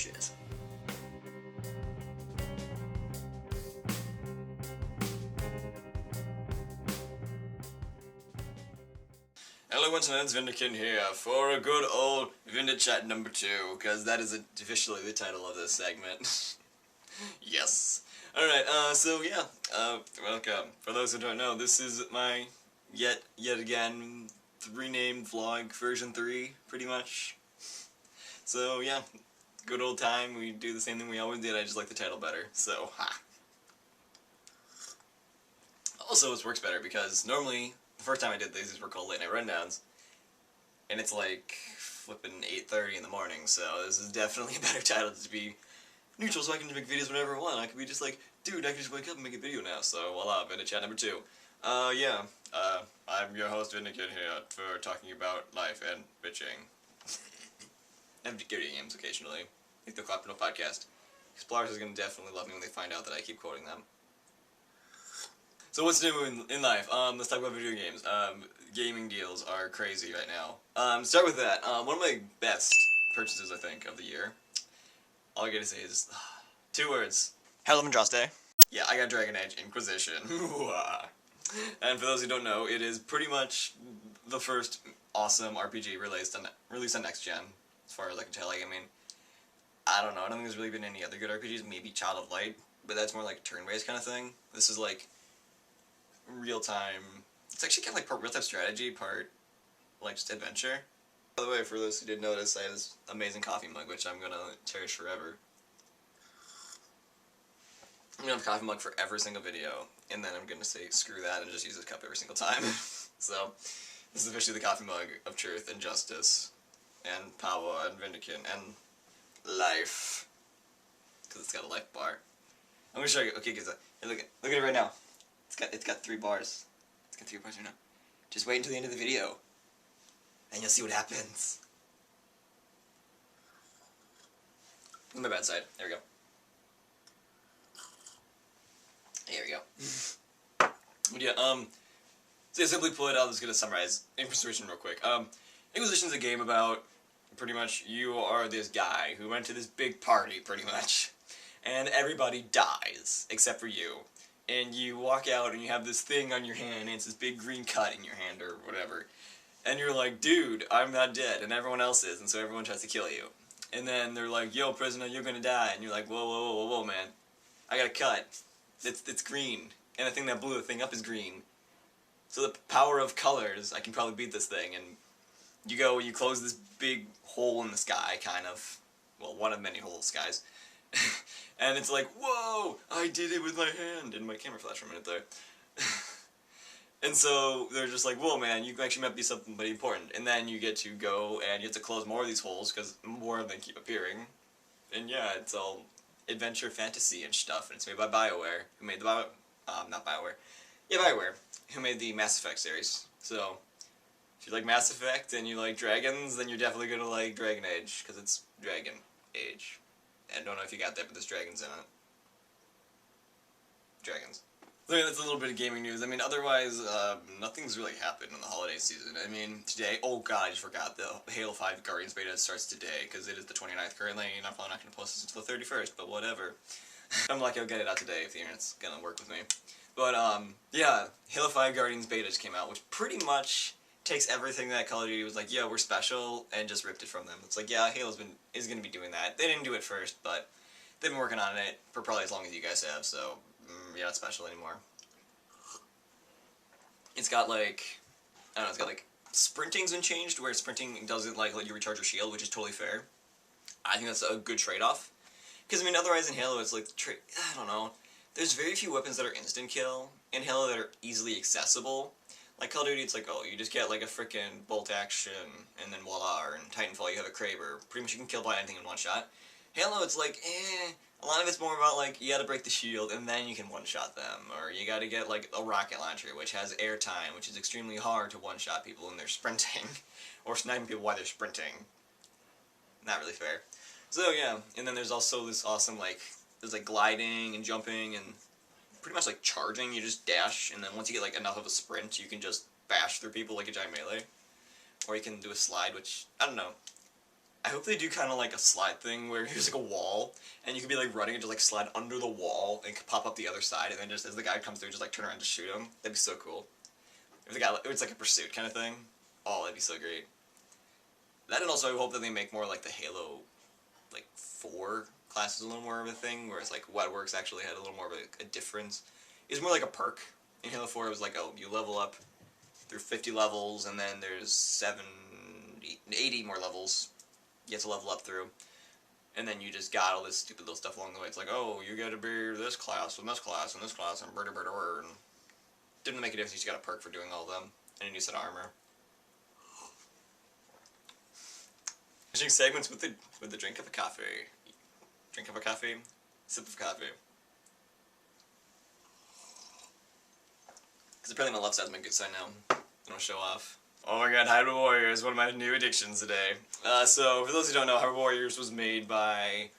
Cheers. Hello internet, it's Vyndichat here for a good old Vyndichat number 2, because that is officially the title of this segment. Yes. Alright, so yeah, welcome. For those who don't know, this is my, yet again, renamed vlog version 3, pretty much. So yeah, good old time, we do the same thing we always did, I just like the title better, so ha. Also, it works better because normally, the first time I did these were called late night rundowns, and it's like flipping 8:30 in the morning, so this is definitely a better title to be neutral so I can make videos whenever I want. I could be just like, dude, I can just wake up and make a video now, so voila, Vyndichat number 2. I'm your host Vyndichat here for talking about life and bitching. And video games occasionally, like the Clap No podcast. Explorers is going to definitely love me when they find out that I keep quoting them. So what's new in life? Let's talk about video games. Gaming deals are crazy right now. Start with that. One of my best purchases, I think, of the year. All I gotta say is 2 words. Hell of Andraste. Yeah, I got Dragon Age Inquisition. And for those who don't know, it is pretty much the first awesome RPG released on next gen, as far as I can tell. Like, I mean, I don't know. I don't think there's really been any other good RPGs. Maybe Child of Light, but that's more like turn-based kind of thing. This is like real-time. It's actually kind of like part real-time strategy, part like just adventure. By the way, for those who didn't notice, I have this amazing coffee mug, which I'm gonna cherish forever. I'm gonna have a coffee mug for every single video, and then I'm gonna say screw that and just use this cup every single time. So, this is officially the coffee mug of truth and justice, and power, and Vyndichat, and life. Because it's got a life bar. I'm gonna show you. Okay, guys, look at it right now. It's got 3 bars. It's got 3 bars right now. Just wait until the end of the video, and you'll see what happens. On my bad side. There we go. There we go. But yeah, so simply put, I'm just gonna summarize Inquisition real quick. Inquisition's a game about, pretty much, you are this guy who went to this big party, pretty much, and everybody dies, except for you. And you walk out and you have this thing on your hand, and it's this big green cut in your hand, or whatever. And you're like, dude, I'm not dead, and everyone else is, and so everyone tries to kill you. And then they're like, yo, prisoner, you're gonna die. And you're like, whoa, man. I got a cut. It's green. And the thing that blew the thing up is green. So the power of colors, I can probably beat this thing. And you go, you close this big hole in the sky, kind of. Well, one of many holes, guys. And it's like, whoa, I did it with my hand. And my camera flashed for a minute there. And so they're just like, whoa, man, you actually might be somebody important. And then you get to go and you have to close more of these holes because more of them keep appearing. And yeah, it's all adventure fantasy and stuff. And it's made by BioWare, who made the not BioWare. Yeah, BioWare, who made the Mass Effect series. So if you like Mass Effect and you like dragons, then you're definitely gonna like Dragon Age, because it's Dragon Age. And I don't know if you got that, but there's dragons in it. Dragons. So yeah, that's a little bit of gaming news. I mean, otherwise, nothing's really happened in the holiday season. I mean, today, oh god, I just forgot, the Halo 5 Guardians beta starts today, because it is the 29th currently, and I'm probably not going to post this until the 31st, but whatever. I'm lucky I'll get it out today if the internet's going to work with me. But, yeah, Halo 5 Guardians beta just came out, which pretty much takes everything that Call of Duty was like, yeah, we're special, and just ripped it from them. It's like, yeah, Halo's is going to be doing that. They didn't do it first, but they've been working on it for probably as long as you guys have, so you're not special anymore. It's got like, I don't know, it's got like, sprinting's been changed, where sprinting doesn't like let you recharge your shield, which is totally fair. I think that's a good trade-off. Because, I mean, otherwise in Halo, it's like, I don't know, there's very few weapons that are instant kill in Halo that are easily accessible. Like Call of Duty, it's like, oh, you just get like a frickin' bolt action, and then voila, or in Titanfall you have a Kraber. Pretty much you can kill by anything in one shot. Halo, it's like, a lot of it's more about, like, you gotta break the shield, and then you can one-shot them. Or you gotta get, like, a rocket launcher, which has air time, which is extremely hard to one-shot people when they're sprinting. Or sniping people while they're sprinting. Not really fair. So, yeah, and then there's also this awesome, like, there's, like, gliding and jumping, and pretty much, like, charging. You just dash, and then once you get, like, enough of a sprint, you can just bash through people like a giant melee. Or you can do a slide, which, I don't know. I hope they do kind of like a slide thing where there's like a wall, and you could be like running and just like slide under the wall and pop up the other side, and then just as the guy comes through, just like turn around to shoot him. That'd be so cool. If the guy, it's like a pursuit kind of thing. Oh, that'd be so great. That, and also I hope that they make more like the Halo, like 4 classes a little more of a thing, whereas like Wetworks actually had a little more of a difference. It was more like a perk. In Halo 4, it was like, oh, you level up through 50 levels, and then there's 80 more levels you have to level up through. And then you just got all this stupid little stuff along the way. It's like, oh, you gotta be this class, and this class, and this class, and and didn't make a difference, you just got a perk for doing all of them, and a new set of armor. Finishing segments with the drink of a coffee. Drink of a coffee, sip of coffee. Because apparently my left side's my good side now. I don't show off. Oh my god, Hyrule Warriors, one of my new addictions today. So, for those who don't know, Hyrule Warriors was made by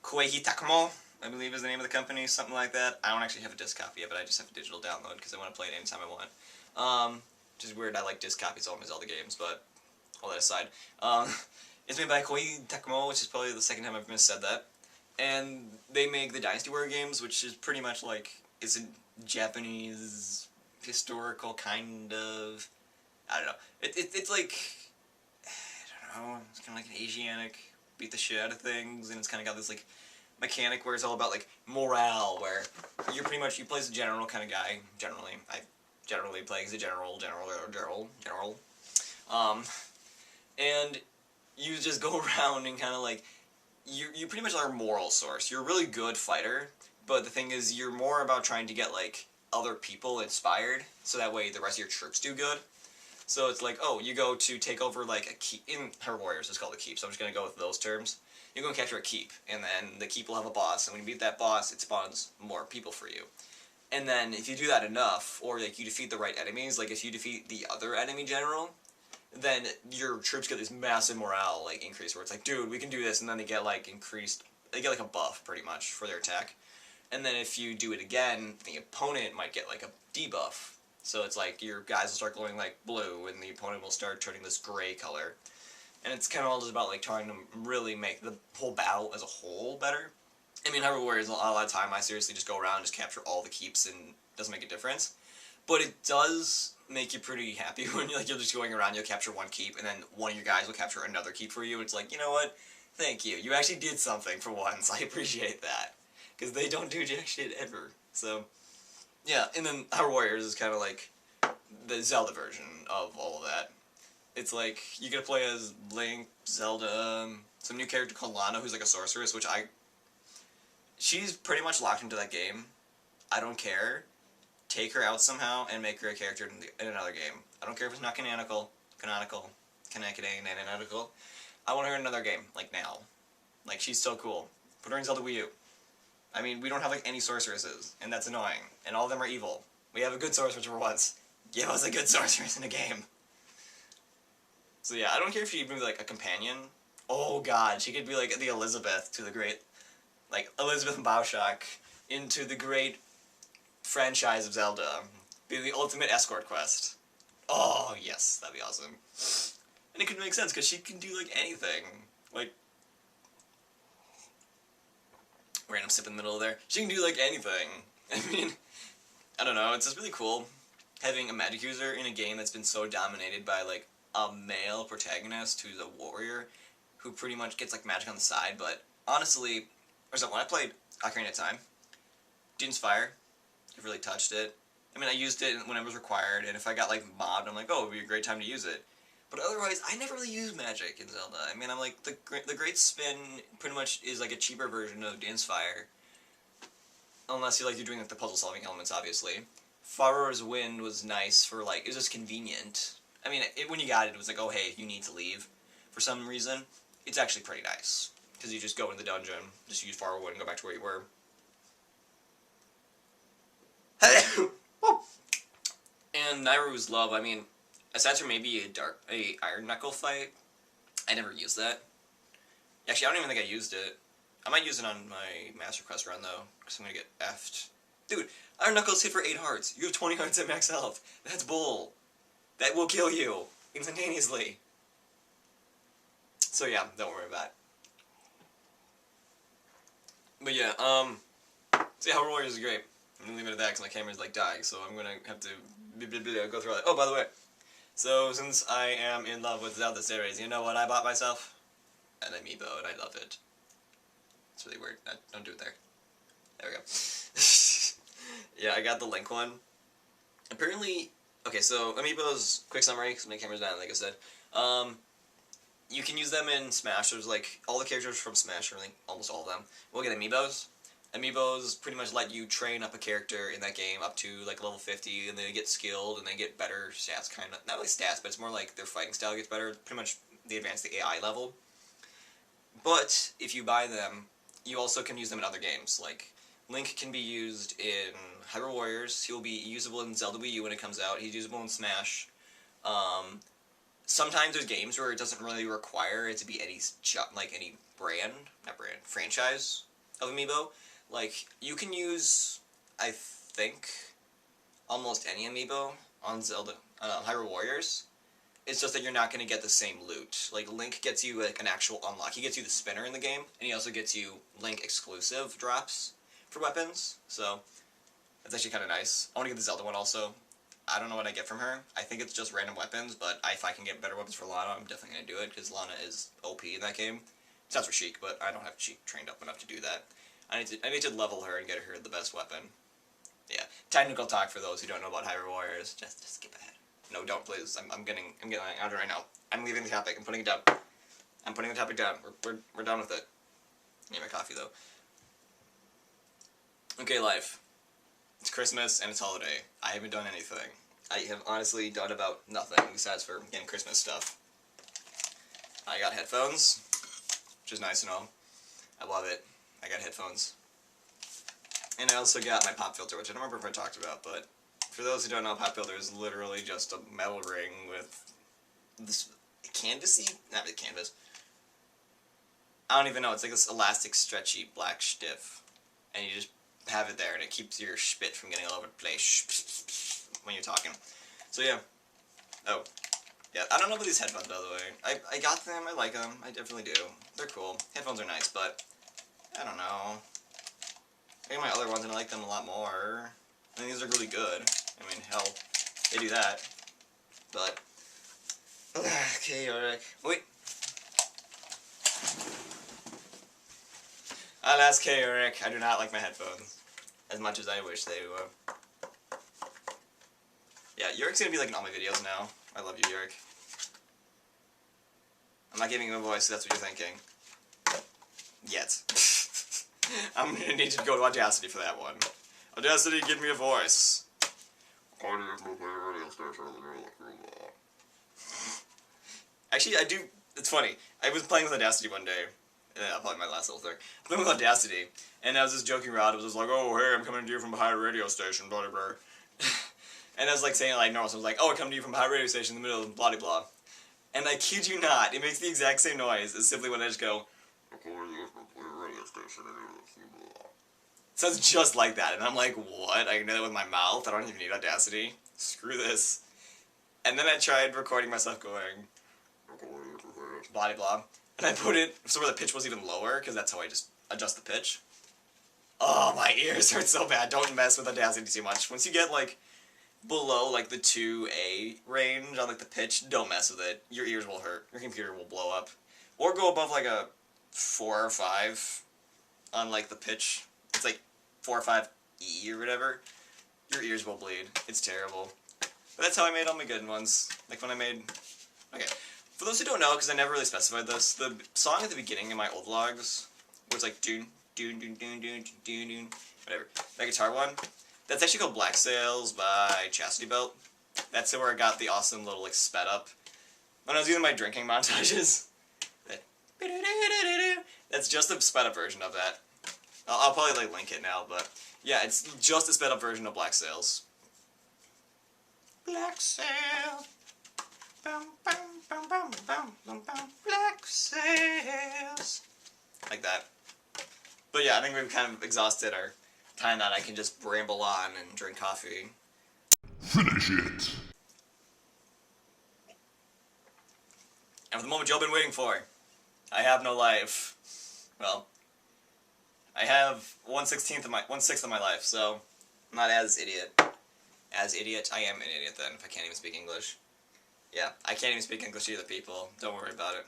Koei Tecmo, I believe is the name of the company, something like that. I don't actually have a disc copy of it, I just have a digital download because I want to play it anytime I want. Which is weird, I like disc copies of all my Zelda games, but all that aside. It's made by Koei Tecmo, which is probably the second time I've said that. And they make the Dynasty Warrior games, which is pretty much like, it's a Japanese historical kind of, I don't know. It's like, I don't know, it's kind of like an Asiatic beat the shit out of things, and it's kind of got this like mechanic where it's all about like morale, where you're pretty much, you play as a general kind of guy, generally. I generally play as a general. And you just go around and kind of like, you pretty much are a moral source. You're a really good fighter, but the thing is, you're more about trying to get like other people inspired, so that way the rest of your troops do good. So it's like, oh, you go to take over like a keep, in Hyrule Warriors it's called a keep, so I'm just going to go with those terms. You go and capture a keep, and then the keep will have a boss, and when you beat that boss, it spawns more people for you. And then if you do that enough, or like you defeat the right enemies, like if you defeat the other enemy general, then your troops get this massive morale like increase where it's like, dude, we can do this, and then they get like increased, they get like a buff pretty much for their attack. And then if you do it again, the opponent might get like a debuff. So it's like your guys will start glowing like blue, and the opponent will start turning this gray color. And it's kind of all just about like trying to really make the whole battle as a whole better. I mean, Hyrule Warriors, a lot of time I seriously just go around and just capture all the keeps, and it doesn't make a difference. But it does make you pretty happy when you're just going around, you'll capture one keep, and then one of your guys will capture another keep for you. It's like, you know what? Thank you. You actually did something for once. I appreciate that. Because they don't do jack shit ever. So, yeah, and then Hyrule Warriors is kind of like the Zelda version of all of that. It's like, you get to play as Link, Zelda, some new character called Lana, who's like a sorceress, which she's pretty much locked into that game. I don't care. Take her out somehow and make her a character in another game. I don't care if it's not canonical. I want her in another game, like now. Like, she's so cool. Put her in Zelda Wii U. I mean, we don't have like any sorceresses, and that's annoying. And all of them are evil. We have a good sorceress for once. Give us a good sorceress in a game. So yeah, I don't care if she even be like a companion. Oh god, she could be like the Elizabeth to the great, like Elizabeth and Bioshock into the great franchise of Zelda. Be the ultimate escort quest. Oh yes, that'd be awesome. And it could make sense because she can do like anything. Like, random sip in the middle of there. She can do like anything. I mean, I don't know, it's just really cool having a magic user in a game that's been so dominated by like a male protagonist who's a warrior who pretty much gets like magic on the side, but honestly, when I played Ocarina of Time, didn't fire, never really touched it. I mean, I used it when it was required, and if I got like mobbed, I'm like, oh, it would be a great time to use it. But otherwise, I never really use magic in Zelda. I mean, I'm like, the Great Spin pretty much is like a cheaper version of Dance Fire. Unless you're doing like the puzzle solving elements, obviously. Faro's Wind was nice for like, it was just convenient. I mean, when you got it, it was like, oh hey, you need to leave for some reason. It's actually pretty nice. Because you just go in the dungeon, just use Faro Wind and go back to where you were. And Nairu's Love, I mean, aside from maybe a Iron Knuckle fight, I never used that. Actually, I don't even think I used it. I might use it on my Master Quest run, though, because I'm going to get effed. Dude, Iron Knuckles hit for 8 hearts. You have 20 hearts at max health. That's bull. That will kill you instantaneously. So yeah, don't worry about it. But yeah, so yeah, Hyrule Warriors is great. I'm gonna leave it at that because my camera's like dying, so I'm gonna have to go through all that. Oh, by the way, so since I am in love with Zelda series, you know what I bought myself? An amiibo, and I love it. It's really weird. Don't do it there. There we go. Yeah, I got the Link one. Apparently, okay, so amiibos, quick summary, because my camera's down, like I said. You can use them in Smash. There's like all the characters from Smash, or like almost all of them, will get amiibos. Amiibos pretty much let you train up a character in that game up to like level 50, and they get skilled and they get better stats, kind of. Not really stats, but it's more like their fighting style gets better. Pretty much they advance the AI level. But if you buy them, you also can use them in other games. Like Link can be used in Hyrule Warriors. He'll be usable in Zelda Wii U when it comes out. He's usable in Smash. Sometimes there's games where it doesn't really require it to be any franchise of amiibo. Like, you can use, I think, almost any amiibo on Zelda, Hyrule Warriors. It's just that you're not going to get the same loot. Like, Link gets you, like, an actual unlock. He gets you the spinner in the game, and he also gets you Link-exclusive drops for weapons. So, that's actually kind of nice. I want to get the Zelda one also. I don't know what I get from her. I think it's just random weapons, but if I can get better weapons for Lana, I'm definitely going to do it, because Lana is OP in that game. Sounds for Sheik, but I don't have Sheik trained up enough to do that. I need to level her and get her the best weapon. Yeah, technical talk for those who don't know about Hyrule Warriors. Just skip ahead. No, don't please. I'm getting out right now. I'm leaving the topic. I'm putting it down. I'm putting the topic down. We're done with it. I need my coffee though. Okay, life. It's Christmas and it's holiday. I haven't done anything. I have honestly done about nothing besides for getting Christmas stuff. I got headphones, which is nice and all. I love it. I got headphones. And I also got my pop filter, which I don't remember if I talked about, but for those who don't know, pop filter is literally just a metal ring with this canvasy, not really canvas. I don't even know, it's like this elastic, stretchy, black stiff. And you just have it there, and it keeps your spit from getting all over the place when you're talking. So yeah. Oh. Yeah, I don't know about these headphones, by the way. I got them, I like them, I definitely do. They're cool. Headphones are nice, but I don't know. I got my other ones and I like them a lot more. I think these are really good. I mean, hell, they do that. But, okay, alright. Wait. I'll ask K. Eric. I do not like my headphones as much as I wish they were. Yeah, Yurik's gonna be like in all my videos now. I love you, Yurik. I'm not giving him a voice, so that's what you're thinking. Yet. I'm gonna need you to go to Audacity for that one. Audacity, give me a voice. Actually, I do. It's funny. I was playing with Audacity one day. Probably my last little thing. Playing with Audacity, and I was just joking around. It was just like, oh, hey, I'm coming to you from a high radio station, blah, blah, blah. And I was like saying it like normal, so I was like, oh, I come to you from a high radio station in the middle of blah, blah, blah. And I kid you not, it makes the exact same noise as simply when I just go, sounds just like that, and I'm like, what? I can do that with my mouth? I don't even need Audacity. Screw this. And then I tried recording myself going, blah, blah, and I put it so where the pitch was even lower, because that's how I just adjust the pitch. Oh, my ears hurt so bad. Don't mess with Audacity too much. Once you get, like, below, like, the 2A range on, like, the pitch, don't mess with it. Your ears will hurt. Your computer will blow up. Or go above, like, a 4 or 5 on, like, the pitch. It's, like, 4 or 5E or whatever. Your ears will bleed. It's terrible. But that's how I made all my good ones. Like, when I made... Okay. For those who don't know, because I never really specified this, the song at the beginning of my old vlogs, where it's like, doon, doon, doon, doon, doon, doon, doon, whatever, that guitar one, that's actually called Black Sails by Chastity Belt. That's where I got the awesome little, like, sped up. When I was using my drinking montages, that's just a sped up version of that. I'll probably, like, link it now, but, yeah, it's just a sped up version of Black Sails. Black Sails. Bum, bum, bum, bum, bum, bum, bum. Black Sails. Like that. But yeah, I think we've kind of exhausted our time that I can just ramble on and drink coffee. Finish it. And for the moment you've been waiting for. I have no life. Well, I have 1/6 of my life, so I'm not as idiot. As idiot, I am an idiot then, if I can't even speak English. Yeah, I can't even speak English either, people. Don't worry about it.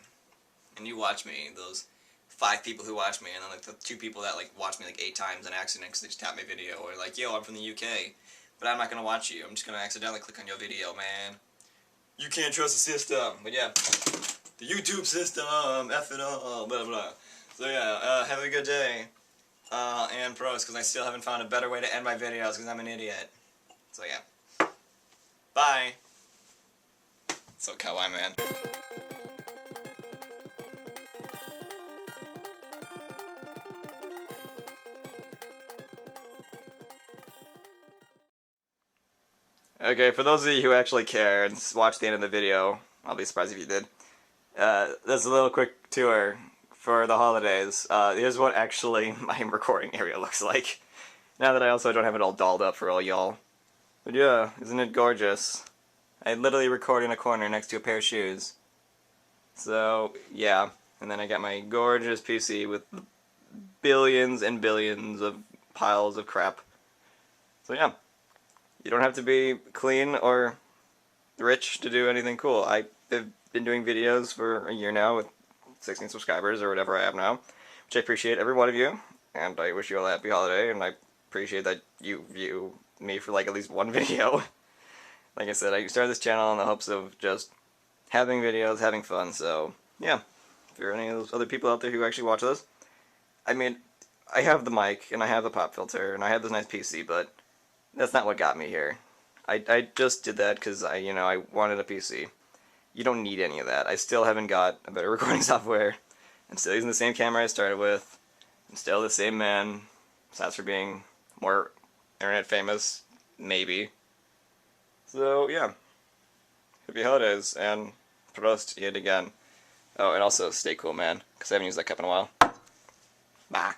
And you watch me, those 5 people who watch me, and then like the 2 people that like watch me like 8 times on accident because they just tap my video, or like, yo, I'm from the UK, but I'm not gonna watch you. I'm just gonna accidentally click on your video, man. You can't trust the system. But yeah, the YouTube system, F it all, blah blah. So yeah, have a good day. And pros, because I still haven't found a better way to end my videos because I'm an idiot. So yeah. Bye. So kawaii, man. Okay, for those of you who actually care and watch the end of the video, I'll be surprised if you did. There's a little quick tour for the holidays. Here's what actually my recording area looks like. Now that I also don't have it all dolled up for all y'all. But yeah, isn't it gorgeous? I literally record in a corner next to a pair of shoes. So, yeah. And then I got my gorgeous PC with billions and billions of piles of crap. So yeah. You don't have to be clean or rich to do anything cool. I've been doing videos for a year now with 16 subscribers or whatever I have now, which I appreciate every one of you, and I wish you all a happy holiday, and I appreciate that you view me for like at least one video. Like I said, I started this channel in the hopes of just having videos, having fun, so yeah. If there are any of those other people out there who actually watch this, I mean, I have the mic, and I have the pop filter, and I have this nice PC, but that's not what got me here. I just did that because I wanted a PC. You don't need any of that. I still haven't got a better recording software. I'm still using the same camera I started with. I'm still the same man. Besides for being more internet famous, maybe. So yeah. Happy holidays and prost yet again. Oh, and also stay cool, man, because I haven't used that cup in a while. Bye.